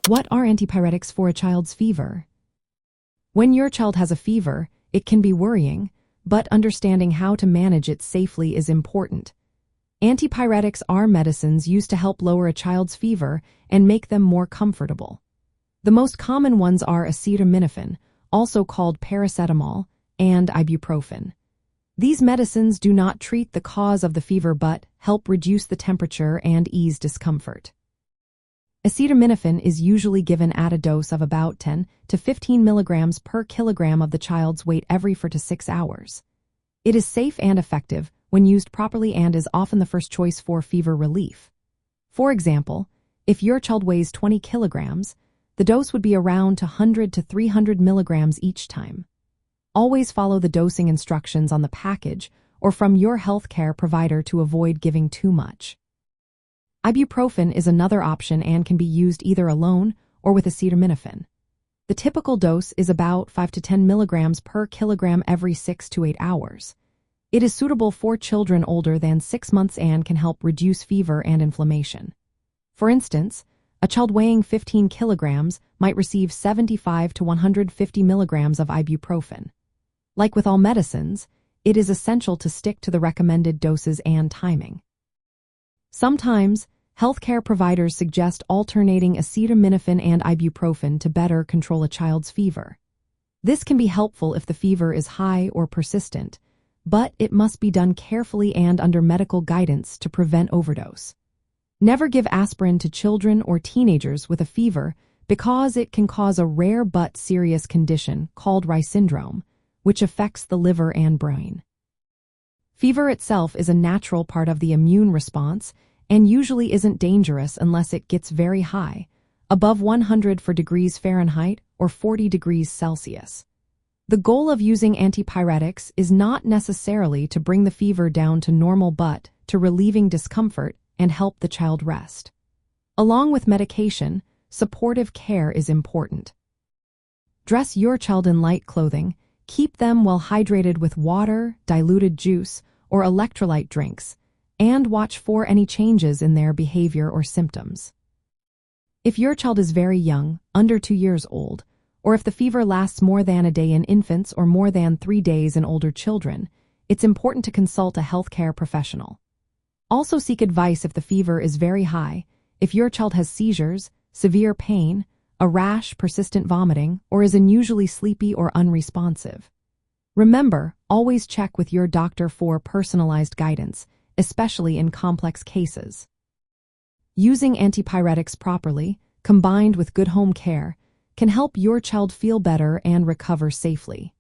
What are antipyretics for a child's fever? When your child has a fever, it can be worrying, but understanding how to manage it safely is important. Antipyretics are medicines used to help lower a child's fever and make them more comfortable. The most common ones are acetaminophen, also called paracetamol, and ibuprofen. These medicines do not treat the cause of the fever but help reduce the temperature and ease discomfort. Acetaminophen is usually given at a dose of about 10 to 15 milligrams per kilogram of the child's weight every 4 to 6 hours. It is safe and effective when used properly and is often the first choice for fever relief. For example, if your child weighs 20 kilograms, the dose would be around 100 to 300 milligrams each time. Always follow the dosing instructions on the package or from your healthcare provider to avoid giving too much. Ibuprofen is another option and can be used either alone or with acetaminophen. The typical dose is about 5 to 10 milligrams per kilogram every 6 to 8 hours. It is suitable for children older than 6 months and can help reduce fever and inflammation. For instance, a child weighing 15 kilograms might receive 75 to 150 milligrams of ibuprofen. Like with all medicines, it is essential to stick to the recommended doses and timing. Sometimes, healthcare providers suggest alternating acetaminophen and ibuprofen to better control a child's fever. This can be helpful if the fever is high or persistent, but it must be done carefully and under medical guidance to prevent overdose. Never give aspirin to children or teenagers with a fever because it can cause a rare but serious condition called Reye syndrome, which affects the liver and brain. Fever itself is a natural part of the immune response and usually isn't dangerous unless it gets very high, above 100 degrees Fahrenheit or 40 degrees Celsius. The goal of using antipyretics is not necessarily to bring the fever down to normal but to relieving discomfort and help the child rest. Along with medication, supportive care is important. Dress your child in light clothing, keep them well hydrated with water, diluted juice, or electrolyte drinks, and watch for any changes in their behavior or symptoms. If your child is very young, under 2 years old, or if the fever lasts more than a day in infants or more than 3 days in older children, it's important to consult a healthcare professional. Also seek advice if the fever is very high, if your child has seizures, severe pain, a rash, persistent vomiting, or is unusually sleepy or unresponsive. Remember, always check with your doctor for personalized guidance, especially in complex cases. Using antipyretics properly, combined with good home care, can help your child feel better and recover safely.